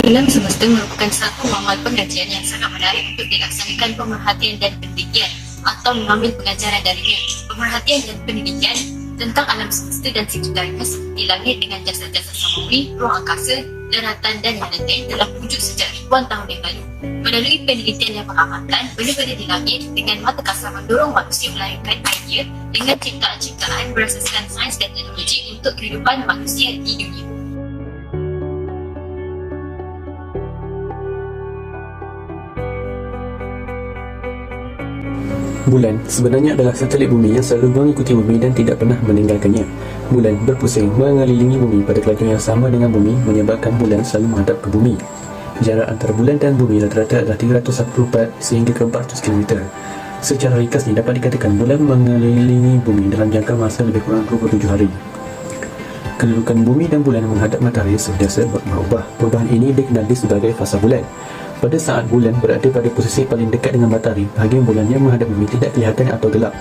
Alam semesta merupakan satu amal pengajian yang sangat menarik untuk dilaksanakan pemerhatian dan penelitian atau mengambil pengajaran darinya. Pemerhatian dan penelitian tentang alam semesta dan sekitarnya seperti langit dengan jasa-jasa samawi, ruang angkasa, daratan dan yang lain telah wujud sejak ribuan tahun yang lalu. Melalui penelitian yang mengamalkan benda-benda di langit dengan mata kasar mendorong manusia melahirkan idea dengan ciptaan-ciptaan berasaskan sains dan teknologi untuk kehidupan manusia di dunia. Bulan sebenarnya adalah satelit bumi yang selalu mengikuti bumi dan tidak pernah meninggalkannya. Bulan berpusing mengelilingi bumi pada kelaju yang sama dengan bumi, menyebabkan bulan selalu menghadap ke bumi. Jarak antara bulan dan bumi rata-rata adalah 314 sehingga ke 400 km. Secara ringkasnya dapat dikatakan bulan mengelilingi bumi dalam jangka masa lebih kurang 27 hari. Kedudukan bumi dan bulan menghadap matahari sentiasa berubah. Perubahan ini dikenali sebagai fasa bulan. Pada saat bulan berada pada posisi paling dekat dengan matahari, bahagian bulan yang menghadap bumi tidak kelihatan atau gelap.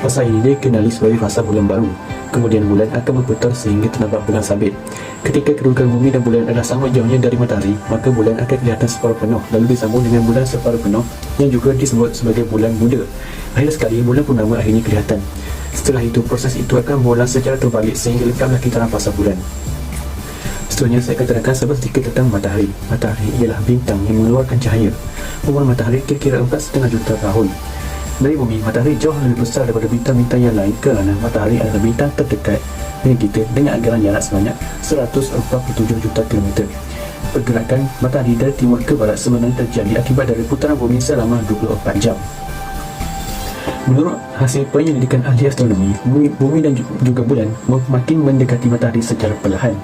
Fasa ini dikenali sebagai fasa bulan baru. Kemudian bulan akan berputar sehingga ternampak bulan sabit. Ketika kedudukan bumi dan bulan adalah sama jauhnya dari matahari, maka bulan akan kelihatan separuh penuh, lalu disambung dengan bulan separuh penuh yang juga disebut sebagai bulan muda. Akhir sekali, bulan purnama akhirnya kelihatan. Setelah itu, proses itu akan berulang secara terbalik sehingga lengkaplah kitaran fasa bulan. Seterusnya saya akan terangkan sedikit tentang matahari. Matahari ialah bintang yang mengeluarkan cahaya. Umur matahari kira-kira 4,5 juta tahun. Dari bumi, matahari jauh lebih besar daripada bintang-bintang yang lain kerana matahari adalah bintang terdekat dengan kita dengan anggaran jarak sebanyak 147 juta kilometer. Pergerakan matahari dari timur ke barat sebenarnya terjadi akibat dari putaran bumi selama 24 jam. Menurut hasil penyelidikan ahli astronomi, bumi dan juga bulan makin mendekati matahari secara perlahan.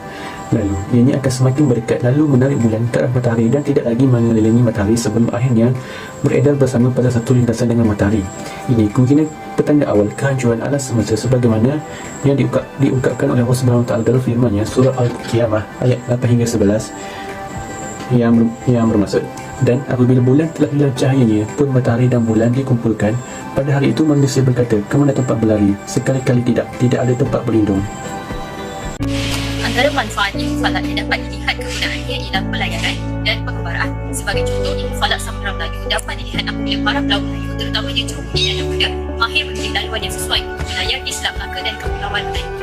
Lalu, ianya akan semakin berdekat lalu menarik bulan ke arah matahari dan tidak lagi mengelilingi matahari sebelum akhirnya beredar bersama pada satu lintasan dengan matahari. Ini kemungkinan petanda awal kehancuran alam semesta sebagaimana yang diungkapkan oleh Allah SWT dalam firman-Nya surah Al-Qiyamah ayat 8 hingga 11 yang bermaksud, dan apabila bulan telah hilang cahayanya pun matahari dan bulan dikumpulkan, pada hari itu manusia berkata, kemana tempat berlari? Sekali-kali tidak ada tempat berlindung. Antara manfaat ilmu falak yang dapat dilihat kegunaannya ialah pelayaran dan pengembaraan. Sebagai contoh, ilmu falak Samudra Melayu dapat dilihat apabila para pelaut Melayu, terutamanya Jurumudi dan yang muda, mahir memilih laluan yang sesuai untuk melayar di Selat Melaka dan Kepulauan Melayu.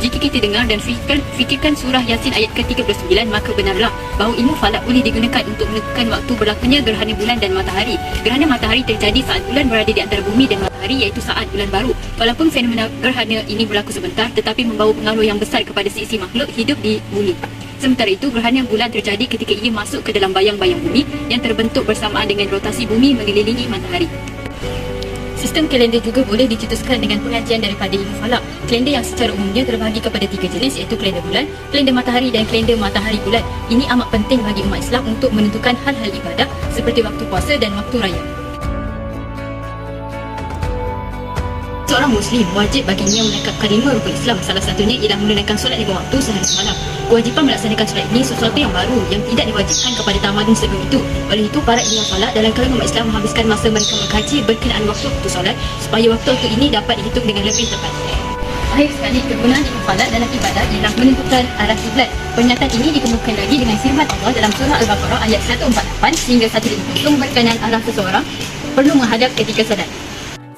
Jika kita dengar dan fikirkan surah Yasin ayat ke-39, maka benarlah bahawa ilmu falak boleh digunakan untuk menentukan waktu berlakunya gerhana bulan dan matahari. Gerhana matahari terjadi saat bulan berada di antara bumi dan matahari, iaitu saat bulan baru. Walaupun fenomena gerhana ini berlaku sebentar, tetapi membawa pengaruh yang besar kepada sisi makhluk hidup di bumi. Sementara itu, gerhana bulan terjadi ketika ia masuk ke dalam bayang-bayang bumi yang terbentuk bersamaan dengan rotasi bumi mengelilingi matahari. Sistem kalender juga boleh dicetuskan dengan pengajian daripada ilmu falak. Kalender yang secara umumnya terbahagi kepada 3 jenis, iaitu kalender bulan, kalender matahari dan kalender matahari bulan. Ini amat penting bagi umat Islam untuk menentukan hal-hal ibadah seperti waktu puasa dan waktu raya. Seorang Muslim wajib baginya menekapkan 5 rukun Islam. Salah satunya ialah menunaikan solat 5 waktu sehari semalam. Kewajipan melaksanakan solat ini sesuatu yang baru yang tidak diwajibkan kepada tamadun sebelum itu. Oleh itu, para ilmuwan falak dalam kalangan umat Islam menghabiskan masa mereka mengkaji berkenaan waktu-waktu solat supaya waktu-waktu ini dapat dihitung dengan lebih tepat. Akhir sekali, kegunaan ilmu falak dalam ibadah ialah menentukan arah kiblat. Pernyataan ini dikemukakan lagi dengan firman Allah dalam surah Al-Baqarah ayat 148 hingga 150 berkenaan arah seseorang perlu menghadap ketika solat.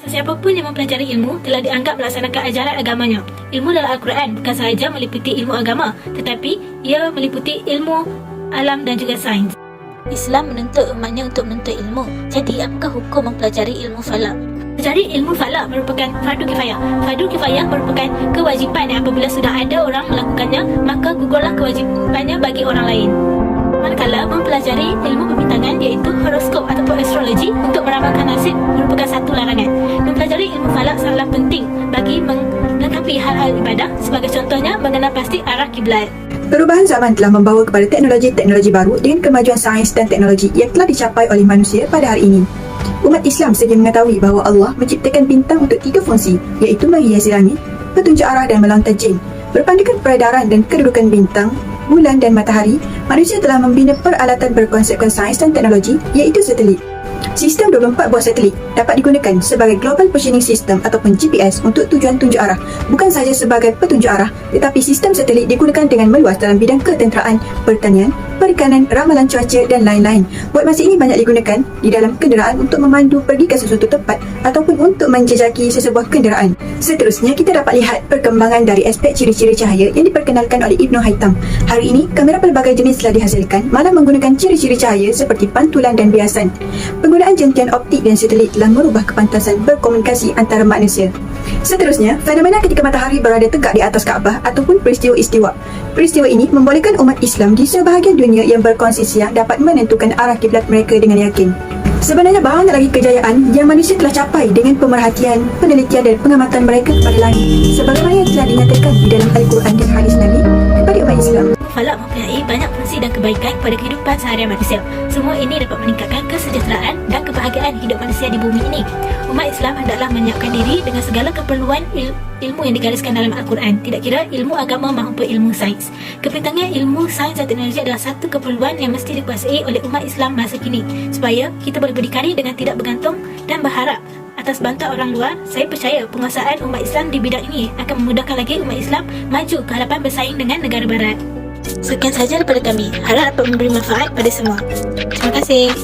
Sesiapapun yang mempelajari ilmu telah dianggap melaksanakan ajaran agamanya. Ilmu dalam Al-Quran bukan sahaja meliputi ilmu agama, tetapi ia meliputi ilmu alam dan juga sains. Islam menuntut umatnya untuk menuntut ilmu. Jadi, apakah hukum mempelajari ilmu falak? Mempelajari ilmu falak merupakan fardu kifayah. Fardu kifayah merupakan kewajipan yang apabila sudah ada orang melakukannya, maka gugurlah kewajipannya bagi orang lain. Manakala mempelajari ilmu pembintangan iaitu horoskop ataupun astrologi untuk meramalkan nasib merupakan satu larangan. Mempelajari ilmu falak sangatlah penting bagi melengkapi hal-hal ibadah, sebagai contohnya mengenal pasti arah kiblat. Perubahan zaman telah membawa kepada teknologi-teknologi baru dengan kemajuan sains dan teknologi yang telah dicapai oleh manusia pada hari ini. Umat Islam sedia mengetahui bahawa Allah menciptakan bintang untuk 3 fungsi, iaitu menghiasi langit, petunjuk arah dan melontar jin. Berpandukan peredaran dan kedudukan bintang, bulan dan matahari, manusia telah membina peralatan berkonsepkan sains dan teknologi, iaitu satelit. Sistem 24 buah satelit dapat digunakan sebagai Global Positioning System ataupun GPS untuk tujuan tunjuk arah. Bukan sahaja sebagai petunjuk arah, tetapi sistem satelit digunakan dengan meluas dalam bidang ketenteraan, pertanian, perikanan, ramalan cuaca dan lain-lain. Buat masa ini banyak digunakan di dalam kenderaan untuk memandu pergi ke sesuatu tempat ataupun untuk menjejaki sesebuah kenderaan. Seterusnya, kita dapat lihat perkembangan dari aspek ciri-ciri cahaya yang diperkenalkan oleh Ibn Haytham. Hari ini, kamera pelbagai jenis telah dihasilkan, malah menggunakan ciri-ciri cahaya seperti pantulan dan biasan. Penggunaan jentian optik dan satelit telah merubah kepantasan berkomunikasi antara manusia. Seterusnya, fenomena ketika matahari berada tegak di atas Kaabah ataupun peristiwa istiwa. Peristiwa ini membolehkan umat Islam di sebahagian dunia yang berkongsi siang dapat menentukan arah kiblat mereka dengan yakin. Sebenarnya banyak lagi kejayaan yang manusia telah capai dengan pemerhatian, penelitian dan pengamatan mereka kepada langit, sebagaimana yang telah dinyatakan di dalam Al-Quran dan hadis Nabi kepada umat Islam. Falak mempunyai banyak fungsi dan kebaikan pada kehidupan seharian manusia. Semua ini dapat meningkatkan kesejahteraan dan kebahagiaan hidup manusia di bumi ini. Umat Islam hendaklah menyiapkan diri dengan segala keperluan ilmu yang digariskan dalam Al-Quran, tidak kira ilmu agama maupun ilmu sains. Kepintaran ilmu sains dan teknologi adalah satu keperluan yang mesti dikuasai oleh umat Islam masa kini, supaya kita boleh berdikari dengan tidak bergantung dan berharap atas bantuan orang luar. Saya percaya penguasaan umat Islam di bidang ini akan memudahkan lagi umat Islam maju ke hadapan bersaing dengan negara barat. Sekian sahaja daripada kami. Harap dapat memberi manfaat pada semua. Terima kasih.